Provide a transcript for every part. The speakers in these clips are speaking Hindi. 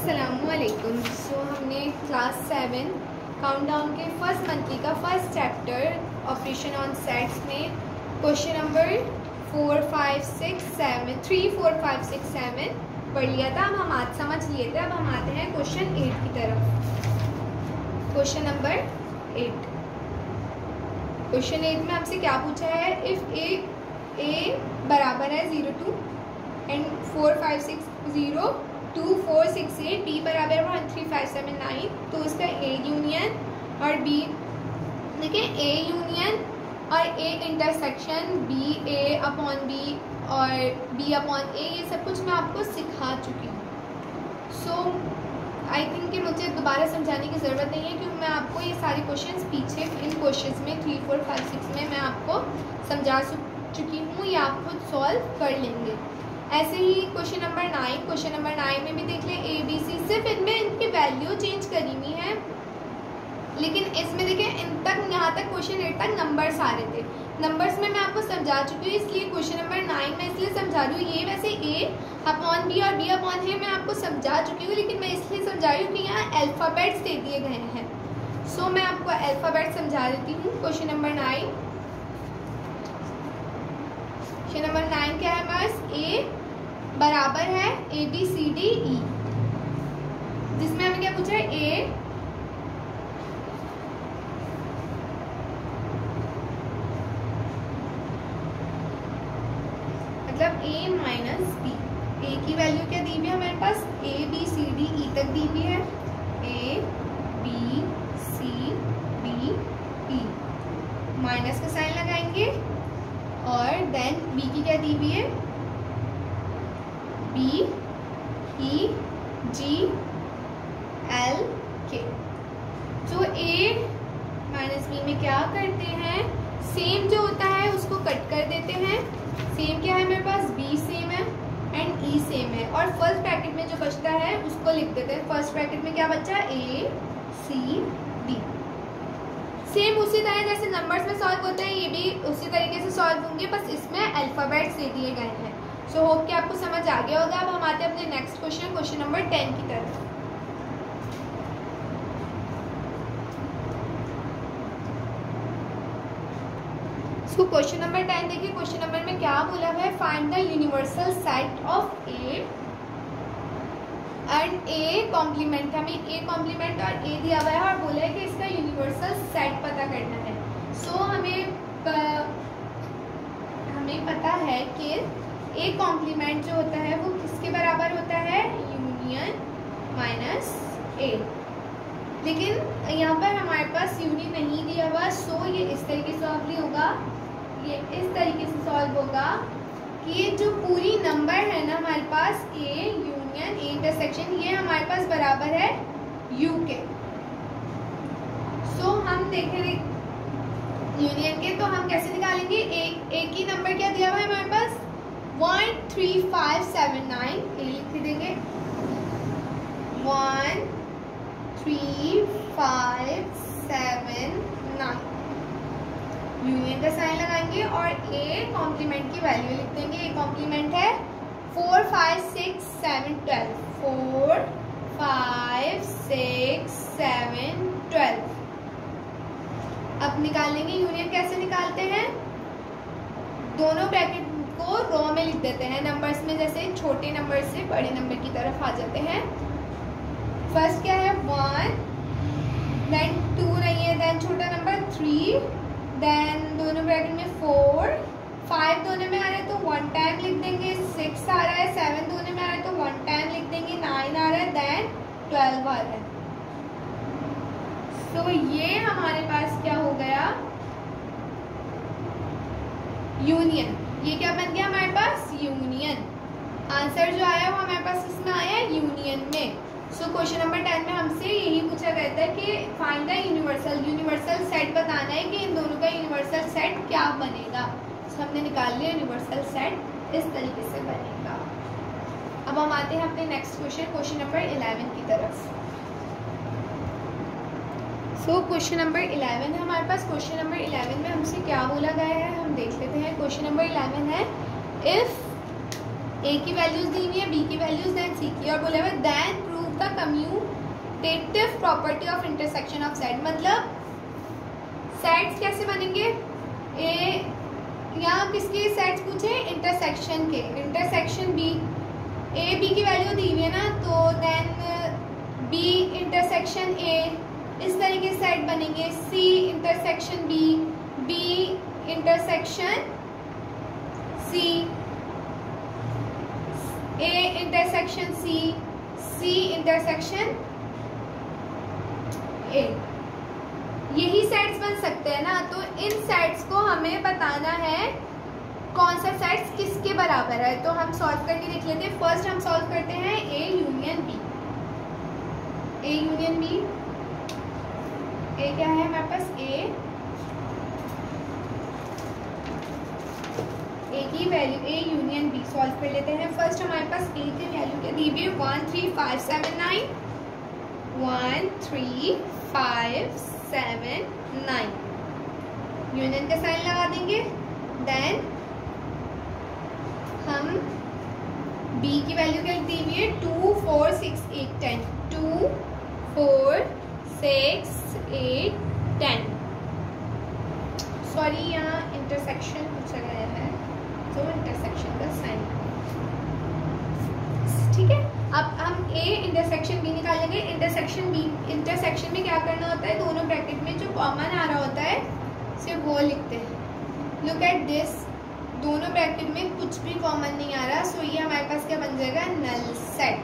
अस्सलामुअलैकुम। सो हमने क्लास 7 काउंटडाउन के फर्स्ट मंथली का first chapter operation on sets में क्वेश्चन नंबर 3, 4, 5, 6, 7 पढ़ लिया था। अब हम आज समझ लिए थे। अब हम आते हैं क्वेश्चन 8 की तरफ। Question number 8। क्वेश्चन 8 में आपसे क्या पूछा है? इफ़ ए बराबर है 0 to एंड 4, 5, 6, 0, 2, 4, 6, 8, बी बराबर 1, 3, 5, 7, 9, तो इसका ए यूनियन और बी, देखिए ए यूनियन और A intersection B A upon B और बी अपॉन ए, ये सब कुछ मैं आपको सिखा चुकी हूँ। सो आई थिंक कि मुझे दोबारा समझाने की ज़रूरत नहीं है, क्योंकि मैं आपको ये सारे क्वेश्चंस पीछे इन क्वेश्चंस में 3, 4, 5, 6 में मैं आपको समझा चुकी हूँ, या आप खुद सॉल्व कर लेंगे। ऐसे ही क्वेश्चन नंबर 9 में भी देख लें ए बी सी, सिर्फ इनमें इनकी वैल्यू चेंज करी हुई है, लेकिन इसमें देखें इन तक यहाँ तक क्वेश्चन 8 तक नंबर्स आ रहे थे। नंबर्स में मैं आपको समझा चुकी हूँ, इसलिए क्वेश्चन नंबर 9 में इसलिए समझा रही हूँ। ये वैसे ए अपॉन बी और बी अपॉन है मैं आपको समझा चुकी हूँ, लेकिन मैं इसलिए समझा रही हूँ कि यहाँ अल्फ़ाबेट्स दे दिए गए हैं। सो मैं आपको अल्फ़ाबेट समझा देती हूँ। क्वेश्चन नंबर 9 क्या है हमारे पास? ए बराबर है ए बी सी डी ई, जिसमें हमें क्या पूछा है? ए मतलब ए माइनस बी। ए की वैल्यू क्या दी हुई है हमारे पास? ए बी सी डी ई तक दी हुई है। A B C D E, minus का साइन लगाएंगे और देन बी की क्या दी हुई है? बी ई जी एल के। तो ए माइनस बी में क्या करते हैं? सेम जो होता है उसको कट कर देते हैं। सेम क्या है मेरे पास? बी सेम है एंड ई सेम है, और फर्स्ट ब्रैकेट में जो बचता है उसको लिख देते हैं। फर्स्ट ब्रैकेट में क्या बचा? ए सी डी। सेम उसी तरह जैसे नंबर्स में सॉल्व होते हैं, ये भी उसी तरीके से सॉल्व होंगे, बस इसमें अल्फ़ाबेट्स दे दिए गए हैं। सो होप कि आपको समझ आ गया होगा। अब हम आते हैं अपने नेक्स्ट क्वेश्चन नंबर 10 की तरफ। सो क्वेश्चन नंबर 10 देखिए। क्वेश्चन नंबर में क्या बोला है? Find the universal set of A and A complement. हमें ए कॉम्प्लीमेंट और ए दिया हुआ है और बोला है कि इसका यूनिवर्सल सेट पता करना है। सो हमें पता है कि ए कॉम्प्लीमेंट जो होता है वो किसके बराबर होता है? यूनियन माइनस ए। लेकिन यहाँ पर हमारे पास यूनियन नहीं दिया हुआ, सो ये इस तरीके से सॉल्व नहीं होगा। ये इस तरीके से सॉल्व होगा कि ये जो पूरी नंबर है ना हमारे पास, ए यूनियन ए इंटरसेक्शन, ये हमारे पास बराबर है यू के। सो हम देखें यूनियन के, तो हम कैसे निकालेंगे? ए की नंबर क्या दिया हुआ है हमारे पास? 1, 3, 5, 7, 9। ए लिख देंगे 1, 3, 5, 7, 9। यूनियन का साइन लगाएंगे और ए कॉम्प्लीमेंट की वैल्यू लिख देंगे। ए कॉम्प्लीमेंट है 4, 5, 6, 7, 12। 4, 5, 6, 7, 12। अब निकाल लेंगे यूनियन। कैसे निकालते हैं? दोनों ब्रैकेट को रो में लिख देते हैं। नंबर्स में जैसे छोटे नंबर से बड़े नंबर की तरफ आ जाते हैं। फर्स्ट क्या है? 1, देन 2 नहीं है, देन छोटा नंबर 3, देन दोनों ब्रैकेट में 4, 5 दोनों में आ रहा है तो 1 टाइम लिख देंगे, 6 आ रहा है, 7 दोनों में आ रहा है तो 1 टाइम लिख देंगे, 9 आ रहा है, देन 12 आ रहा है। तो ये हमारे पास क्या हो गया? यूनियन। ये क्या बन गया हमारे पास? यूनियन। आंसर जो आया वो हमारे पास इसमें आया यूनियन में। सो क्वेश्चन नंबर 10 में हमसे यही पूछा गया था कि फाइंड द यूनिवर्सल सेट बताना है कि इन दोनों का यूनिवर्सल सेट क्या बनेगा। सो हमने निकाल लिया यूनिवर्सल सेट इस तरीके से बनेगा। अब हम आते हैं अपने नेक्स्ट क्वेश्चन नंबर 11 की तरफ। सो क्वेश्चन नंबर 11 है हमारे पास। क्वेश्चन नंबर 11 में हमसे क्या बोला गया है हम देख लेते हैं। क्वेश्चन नंबर 11 है इफ़ ए की वैल्यूज दी हुई है, बी की वैल्यूज, देन सी की, और बोला हुआ then prove the commutative property of intersection of set, मतलब सेट्स कैसे बनेंगे, ए यहाँ किसके सेट्स पूछे, इंटरसेक्शन के, इंटरसेक्शन बी, ए बी की वैल्यू दी हुई है ना, तो देन बी इंटरसेक्शन ए, इस तरीके से सेट बनेंगे, C intersection B, B intersection C, A intersection C, C intersection A, यही सेट्स बन सकते हैं ना। तो इन सेट्स को हमें बताना है कौन सा सेट्स किसके बराबर है, तो हम सॉल्व करके देख लेते हैं। फर्स्ट हम सॉल्व करते हैं A union B, A union B, A क्या है हमारे पास, ए की value, A union B solve कर लेते हैं। फर्स्ट हमारे पास ए की वैल्यू क्या दी हुई है, 1 3 5 7 9, 1 3 5 7 9, यूनियन का साइन लगा देंगे। देन हम बी की वैल्यू क्या दी हुई है, 2 4 6 8 10, 2 4 6 8 10, सॉरी यहाँ इंटरसेक्शन पूछा गया है तो इंटरसेक्शन का साइन, ठीक है। अब हम ए इंटरसेक्शन बी निकालेंगे। इंटरसेक्शन बी, इंटरसेक्शन में क्या करना होता है, दोनों ब्रैकेट में जो कॉमन आ रहा होता है सिर्फ वो लिखते हैं। लुक एट दिस, दोनों ब्रैकेट में कुछ भी कॉमन नहीं आ रहा, सो ये हमारे पास क्या बन जाएगा, नल सेट,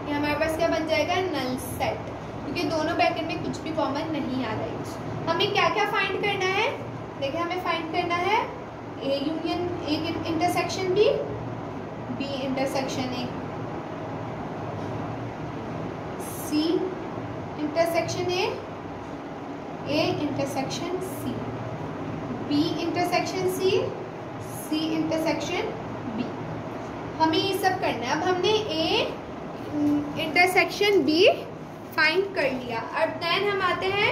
ये हमारे पास क्या बन जाएगा, नल सेट, क्योंकि दोनों ब्रैकेट में कुछ भी कॉमन नहीं आ रहा है। हमें क्या क्या फाइंड करना है, देखिए हमें फाइंड करना है A union, A intersection B, B intersection A, C intersection A intersection C, B intersection C, C intersection B, हमें ये सब करना है। अब हमने ए इंटरसेक्शन बी फाइंड कर लिया, अब देन हम आते हैं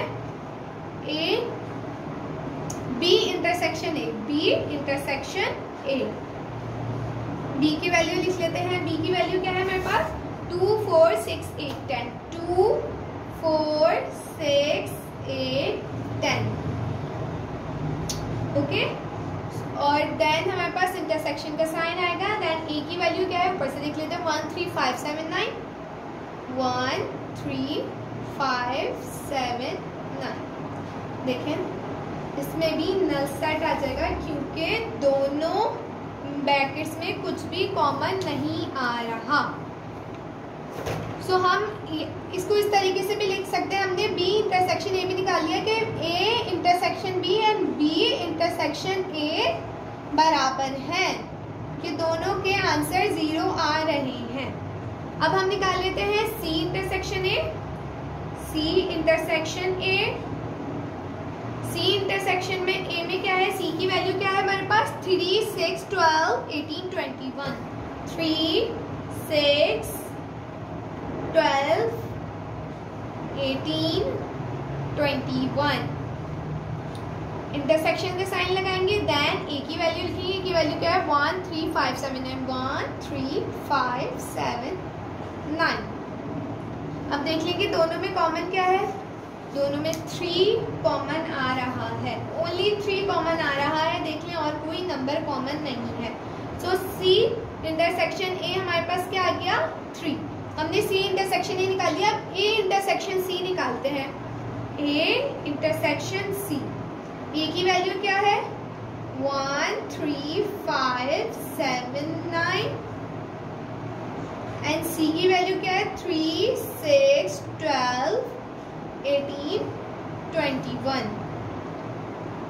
A B intersection A, B intersection A, B की वैल्यू लिख लेते हैं। बी की वैल्यू क्या है हमारे पास, 2 4 6 8 10, 2 4 6 8 10, ओके। और देन हमारे पास इंटरसेक्शन का साइन आएगा। देन ए की वैल्यू क्या है, ऊपर से देख लेते हैं, 1 3 5 7 9, 1 3 5 7 9, देखें इसमें भी नल सेट आ जाएगा क्योंकि दोनों ब्रैकेट्स में कुछ भी कॉमन नहीं आ रहा। सो हम इसको इस तरीके से भी लिख सकते हैं, हमने बी इंटरसेक्शन ए भी निकाल लिया कि A intersection B and B intersection A बराबर है, कि दोनों के आंसर 0 आ रहे हैं। अब हम निकाल लेते हैं C intersection A, C intersection A, C intersection में ए में क्या है, सी की वैल्यू क्या है हमारे पास, 3 6 12 18 21, 3 6 12 18 21, इंटरसेक्शन के साइन लगाएंगे। देन ए की वैल्यू लिखेंगे, ए की वैल्यू क्या है, 1 3 5 7 9, 1 3 5 7 9। अब देख लेंगे दोनों में कॉमन क्या है, दोनों में 3 कॉमन आ रहा है, ओनली 3 कॉमन आ रहा है, देख लें और कोई नंबर कॉमन नहीं है। सो सी इंटरसेक्शन ए हमारे पास क्या आ गया, 3, हमने सी इंटरसेक्शन ए निकाल लिया। अब ए इंटरसेक्शन सी निकालते हैं, ए इंटरसेक्शन सी, ए की वैल्यू क्या है, 1 3 5 7 9, एंड सी की वैल्यू क्या है, 3 6 12 18 21।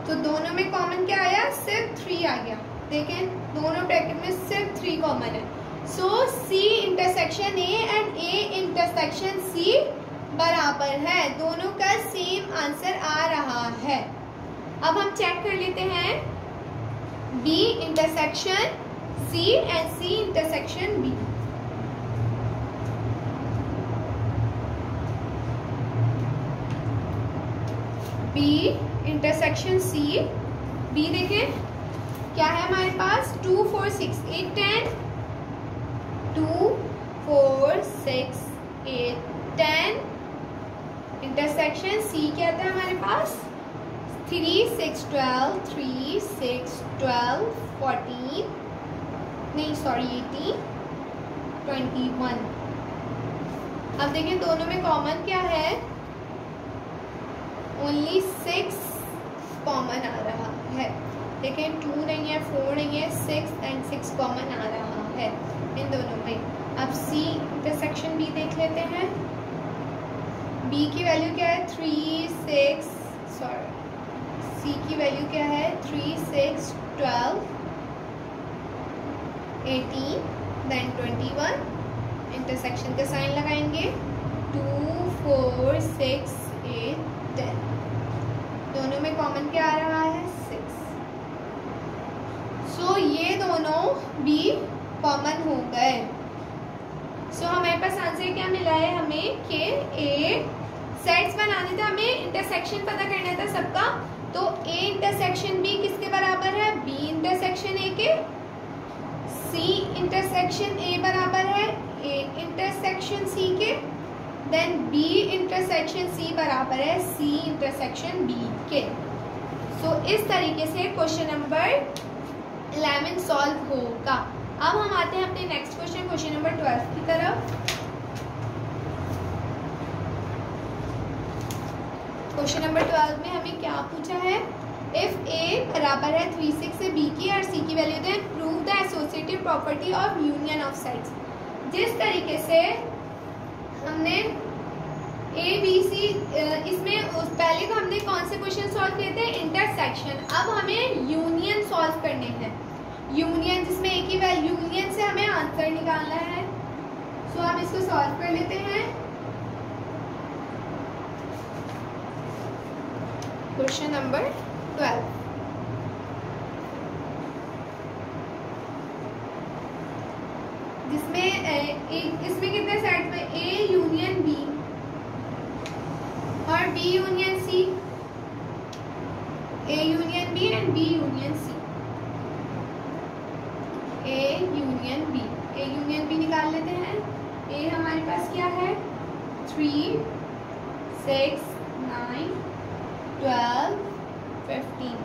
तो दोनों में कॉमन क्या आया, सिर्फ 3 आ गया, देखें दोनों ब्रैकेट में सिर्फ 3 कॉमन है। So C intersection A and A intersection C बराबर है, दोनोका सेम आंसर आ रहा है। अब हम चेक कर लेते हैं B intersection C and C intersection B. B intersection C, B देखें क्या है हमारे पास, 2 4 6 8 10, 2 4 6 8 इंटरसेक्शन सी क्या आता है हमारे पास 3, 6, 12, 3, 6, 12, 14, नहीं सॉरी 18, 21। अब देखिए दोनों में कॉमन क्या है, ओनली 6 कॉमन आ रहा है। देखिए 2 नहीं है, 4 नहीं है, 6 एंड 6 कॉमन आ रहा है इन दोनों में। अब सी इंटरसेक्शन बी देख लेते हैं। बी की वैल्यू क्या है 3, 6, सॉरी सी की वैल्यू क्या है 3, 6, 12, 18 देन 21। इंटरसेक्शन का साइन लगाएंगे 2, 4, 6, 8, 10। दोनों में कॉमन क्या आ रहा है 6। सो ये दोनों भी कॉमन हो गए। सो हमारे पास आंसर क्या मिला है हमें कि ए सेट्स बनाने थे, हमें इंटरसेक्शन पता करना था सबका। तो ए इंटरसेक्शन बी किसके बराबर है, बी इंटरसेक्शन ए के। सी इंटरसेक्शन ए बराबर है ए इंटरसेक्शन सी के। देन बी इंटरसेक्शन सी बराबर है सी इंटरसेक्शन बी के। सो इस तरीके से क्वेश्चन नंबर 11 सॉल्व होगा। अब हम आते हैं अपने नेक्स्ट क्वेश्चन, क्वेश्चन नंबर 12 की तरफ। क्वेश्चन नंबर 12 में हमें क्या पूछा है, इफ ए बराबर है 3, 6 से बी की और सी की value then prove the associative property of union of sets. जिस तरीके से हमने ए बी सी इसमें पहले तो हमने कौन से क्वेश्चन सॉल्व किए थे, इंटरसेक्शन। अब हमें यूनियन सॉल्व करने हैं, यूनियन जिसमें ए की वैल्यू, यूनियन से हमें आंसर निकालना है। सो हम इसको सॉल्व कर लेते हैं। क्वेश्चन नंबर 12, जिसमें इसमें कितने सेट में ए यूनियन बी और B union C, A union B and B union C. A union B, A union B निकाल लेते हैं। ए हमारे पास क्या है 3, 6, 9, 12, 15।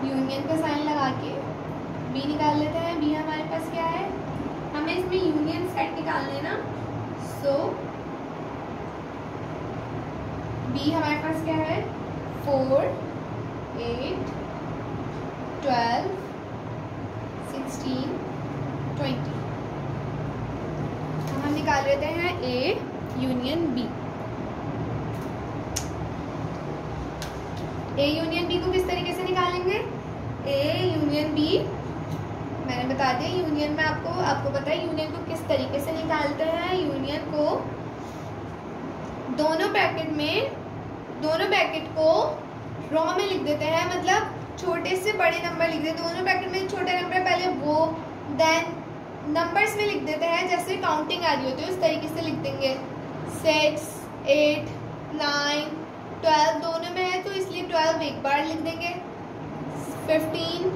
यूनियन का साइन लगा के बी निकाल लेते हैं। बी हमारे पास क्या है, हमें इसमें यूनियन सेट निकालने ना। सो बी हमारे पास क्या है 4, 8, 12, 16, 20। हम निकाल लेते हैं A union B. A union B को किस तरीके से निकालेंगे, ए यूनियन बी मैंने बता दिया। यूनियन में आपको पता है यूनियन को किस तरीके से निकालते हैं। यूनियन को दोनों ब्रैकेट को रो में लिख देते हैं, मतलब छोटे से बड़े नंबर लिख देते हैं। दोनों ब्रैकेट में छोटे नंबर पहले वो, देन नंबर्स में लिख देते हैं जैसे काउंटिंग आ रही होती है उस तरीके से लिख देंगे। 6, 8, 9, 12 दोनों में है तो इसलिए 12 एक बार लिख देंगे। 15,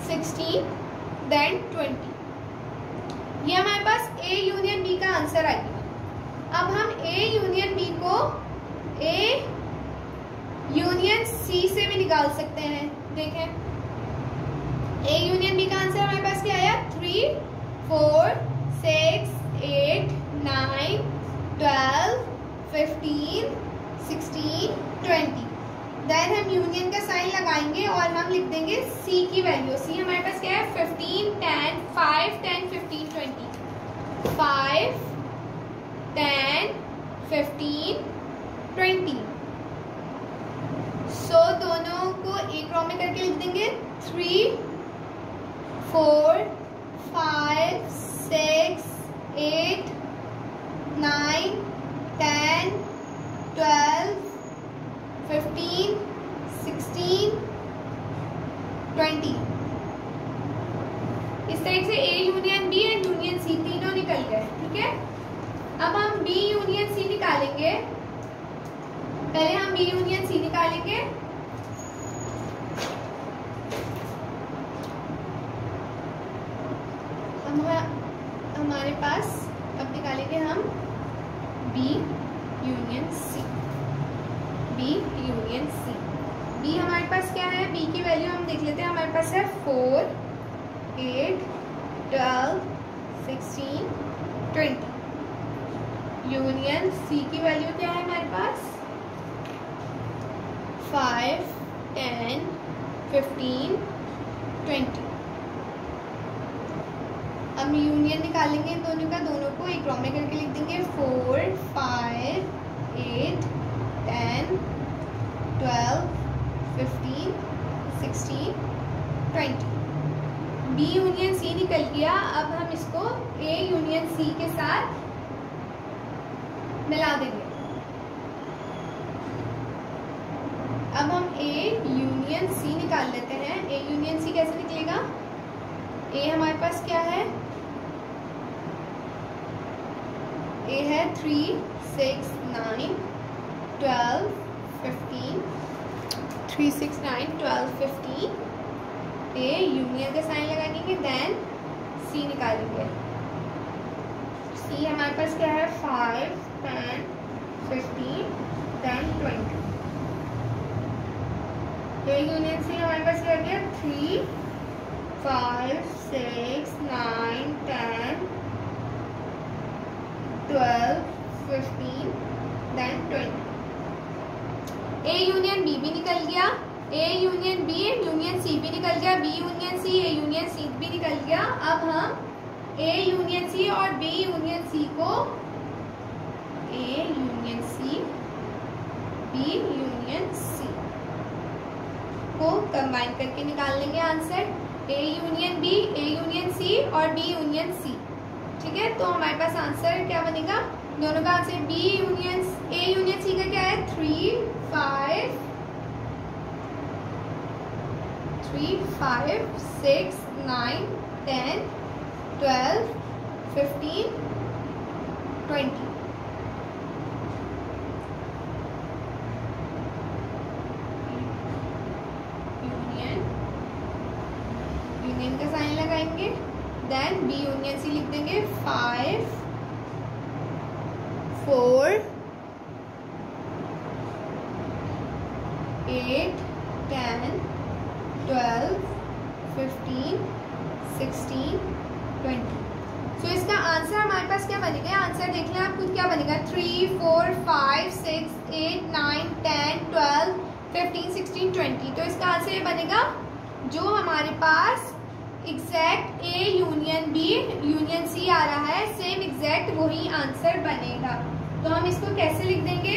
16, देन 20। ये हमारे पास ए यूनियन बी का आंसर आ गया। अब हम ए यूनियन बी को ए यूनियन सी से भी निकाल सकते हैं। देखें ए यूनियन बी का आंसर हमारे पास क्या आया 3, 4, 6, 8, 9, 12, 15, 16, 20। देन हम यूनियन का साइन लगाएंगे और हम लिख देंगे सी की वैल्यू। सी हमारे पास क्या है 15, 10, 5, 10, 15, 20। 5, 10, 15, 20। सो दोनों को एक रो में करके लिख देंगे 3, 4, 5, 6, 8, 9, 10, 12, 15, 16, 20। इस तरह से A union B and union C तीनों निकल गए। ठीक है, अब हम बी यूनियन सी निकालेंगे। पहले हम बी यूनियन सी निकालेंगे। हमारे पास अब निकालेंगे हम B union C, B union C. B हमारे पास क्या है, बी की वैल्यू हम देख लेते हैं, हमारे पास है 4, 8, 12, 16, 20। यूनियन सी की वैल्यू क्या है हमारे पास 5, 10, 15, 20। हम यूनियन निकालेंगे दोनों का, दोनों को एक रॉ में करके लिख देंगे 4, 5, 8, 10, 12, 15, 16, 20। बी यूनियन सी निकल गया। अब हम इसको ए यूनियन सी के साथ मिला देंगे। अब हम ए यूनियन सी निकाल लेते हैं। ए यूनियन सी कैसे निकलेगा, ए हमारे पास क्या है, ए है 3, 6, 9, 12, 15, 3, 6, 9, 12, 15। ए यूनियन का साइन लगाएंगे, देन सी निकालेंगे। सी हमारे पास क्या है 5, 10, 15, देन 20। ए यूनियन सी हमारे पास क्या गया 3, 5, 6, 9, 10, 12, 15, देन 20। ए यूनियन बी भी निकल गया, A union B union C भी निकल गया, B union C A union C भी निकल गया। अब हम ए यूनियन सी और बी यूनियन सी को, A union C B union C को कंबाइन करके निकाल लेंगे answer. A union B, A union C और बी यूनियन सी। ठीक है, तो हमारे पास आंसर क्या बनेगा, दोनों का answer B union A union C का क्या है 3, 5, 6, 9, 10, 12, 15, 20। यूनियन का साइन लगाएंगे, देन बी यूनियन सी लिख देंगे 5, 4, 8, 10, 12, 15, 16, 20। सो इसका आंसर हमारे पास क्या बनेगा, आंसर देख लें आप खुद क्या बनेगा 3, 4, 5, 6, 8, 9, 10, 12, 15, 16, 20। तो इसका आंसर ये बनेगा जो हमारे पास exact A union B union C आ रहा है, सेम एग्जैक्ट वही आंसर बनेगा। तो हम इसको कैसे लिख देंगे,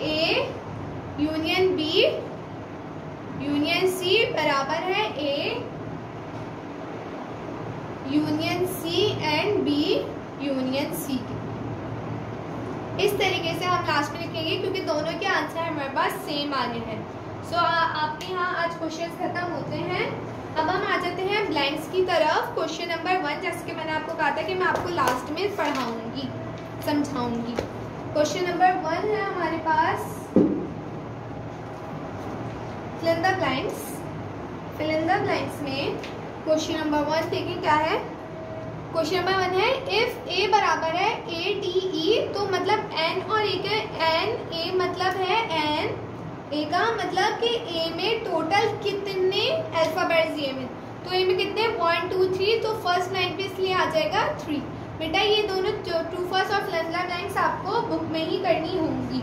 A union B union C बराबर है A union C and B union C के। इस तरीके से हम लास्ट में लिखेंगे क्योंकि दोनों के आंसर हमारे पास सेम आ रहे हैं। सो आपके यहाँ आज क्वेश्चन खत्म होते हैं। अब हम आ जाते हैं ब्लैंक्स की तरफ। क्वेश्चन नंबर 1, जैसे कि मैंने आपको कहा था कि मैं आपको लास्ट में पढ़ाऊंगी, समझाऊंगी। क्वेश्चन नंबर 1 है हमारे पास, fill in the blanks. Fill in the blanks में क्वेश्चन नंबर 1 देखिए क्या है। क्वेश्चन नंबर 1 है, इफ ए बराबर है ए टी ई, तो मतलब एन और ए के, एन ए मतलब है एन, ए का मतलब कि ए में टोटल कितने अल्फाबेट्स दिए में, तो ए में कितने 1, 2, 3, तो फर्स्ट लाइन पे इसलिए आ जाएगा 3। बेटा ये दोनों ट्रू फॉल्स और फिल इन द ब्लैंक्स आपको बुक में ही करनी होंगी,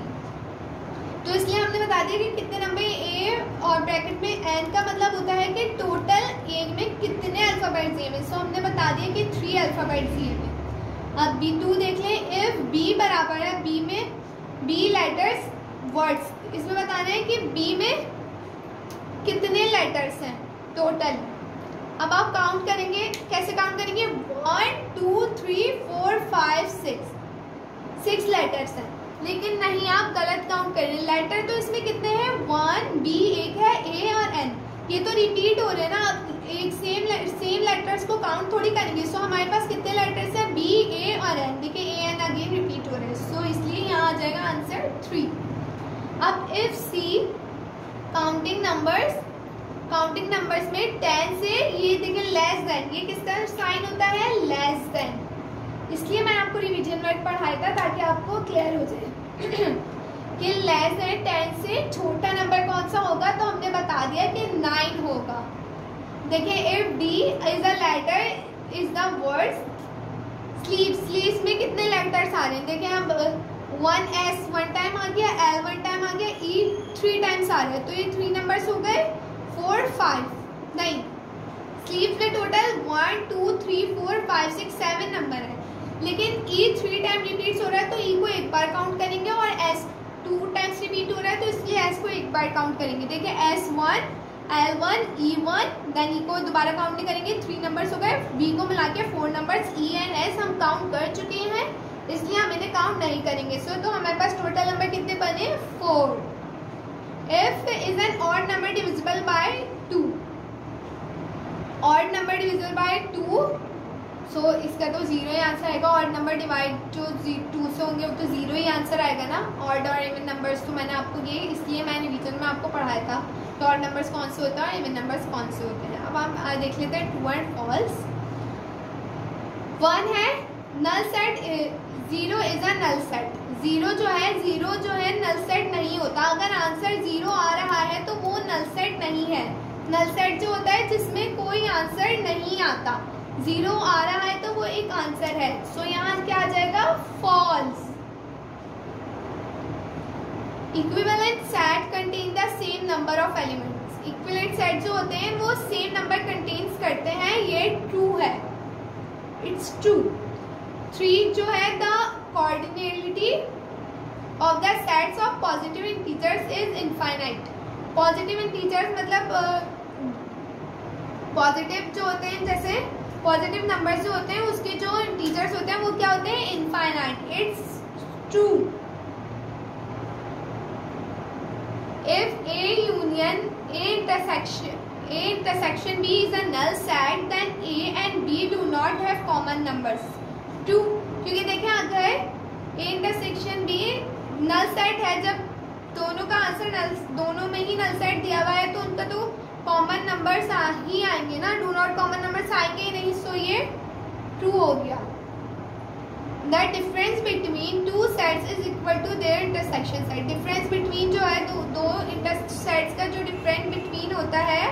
तो इसलिए हमने बता दिया कि कितने नंबर ए और ब्रैकेट में एन का मतलब होता है कि टोटल ए में कितने अल्फाबेट्स दिए में। सो हमने बता दिया कि 3 अल्फाबेट्स दिए में। अब B2 देख लें, इफ बी बराबर है, बी में बी लेटर्स वर्ड्स, इसमें बताना है कि बी में कितने लेटर्स हैं टोटल। अब आप काउंट करेंगे, कैसे काउंट करेंगे 1, 2, 3, 4, 5, 6 लेटर्स हैं, लेकिन नहीं आप गलत काउंट कर रहे हैं। लेटर तो इसमें कितने हैं 1, बी एक है, ए और एन, ये तो रिपीट हो रहे हैं ना, आप एक सेम लेटर्स को काउंट थोड़ी करेंगे। सो हमारे पास कितने लेटर्स हैं बी, ए और एन, देखिए ए एन अगेन रिपीट हो रहे हैं, सो इसलिए यहाँ आ जाएगा आंसर 3। अब if C counting counting numbers में 10 से ये देखिए लेस देन, ये किसका साइन होता है, लेस देन। इसलिए मैंने आपको रिवीजन वर्क पढ़ाया था ताकि आपको क्लियर हो जाए कि लेस देन 10 से छोटा नंबर कौन सा होगा, तो हमने बता दिया कि 9 होगा। देखिए if D is a letter is the word sleeve, sleeves में कितने लेटर्स आ रहे हैं, देखिए अब 1s 1 टाइम आ गया, l 1 टाइम आ गया, e 3 टाइम्स आ रहा है, तो ये 3 नंबर्स हो गए, 4 5 नहीं, स्लीव्स में टोटल 1 2 3 4 5 6 7 नंबर है, लेकिन e 3 टाइम रिपीट हो रहा है तो e को एक बार काउंट करेंगे और s 2 टाइम्स रिपीट हो रहा है तो इसलिए s को एक बार काउंट करेंगे। देखिए s1 L1 E1 then E को दोबारा काउंट नहीं करेंगे, 3 नंबर्स हो गए, B को मिला के 4 नंबर्स E एंड S हम काउंट कर चुके हैं, इसलिए हम इन्हें काउंट नहीं करेंगे। सो तो हमारे पास टोटल नंबर कितने बने, 4। If is an odd number divisible by 2, odd number divisible by 2, सो इसका तो 0 ही आंसर आएगा। ऑड नंबर डिवाइड जो 2 से होंगे वो तो 0 ही आंसर आएगा ना। ऑड और इवन नंबर्स तो मैंने आपको ये इसलिए मैंने रिवीजन में आपको पढ़ाया था तो ऑड नंबर्स कौन से होते हैं और इवन नंबर्स कौन से होते हैं। अब हम देख लेते हैं ट्रू एंड फॉल्स। 1 है null set, 0 is a null set. 0 जो है नल सेट नहीं होता। अगर आंसर 0 आ रहा है तो वो नल सेट नहीं है। नल सेट जो होता है जिसमें कोई आंसर नहीं आता, 0 आ रहा है तो वो एक आंसर है। सो यहाँ क्या आ जाएगा, false. Equivalent set contain the same number of elements. Equivalent set जो होते हैं वो सेम नंबर कंटेन्स करते हैं, ये ट्रू है, इट्स ट्रू। 3 जो है the cardinality of the sets of positive integers is infinite. Positive integers मतलब पॉजिटिव जो होते हैं, जैसे पॉजिटिव नंबर्स जो होते हैं उसके जो इंटीजर्स होते हैं वो क्या होते हैं, infinite. It's true. If A union A intersection B is a null set, then A and B do not have common numbers. 2, क्योंकि देखें अगर A intersection B null set है, जब दोनों का आंसर नल, दोनों में ही नल सेट दिया हुआ है तो उनका तो कॉमन नंबर्स ही आएंगे ना, डू नॉट कॉमन नंबर्स आएंगे ही नहीं। सो ये ट्रू हो गया। The difference between two sets is equal to their intersection set. Difference between जो है दो intersets का जो difference between होता है,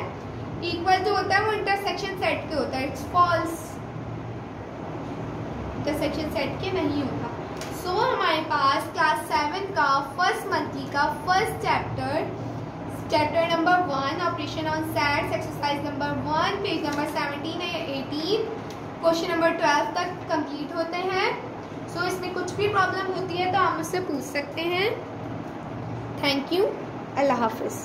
equal जो होता है वो intersection set के होता है। It's false. Intersection set के नहीं होता। So हमारे पास क्लास 7 का फर्स्ट मंथली का first chapter number 1 operation on sets, exercise number 1 page number 17 या 18, क्वेश्चन नंबर 12 तक कंप्लीट होते हैं। सो इसमें कुछ भी प्रॉब्लम होती है तो आप मुझसे पूछ सकते हैं। Thank you. अल्लाह हाफिज़।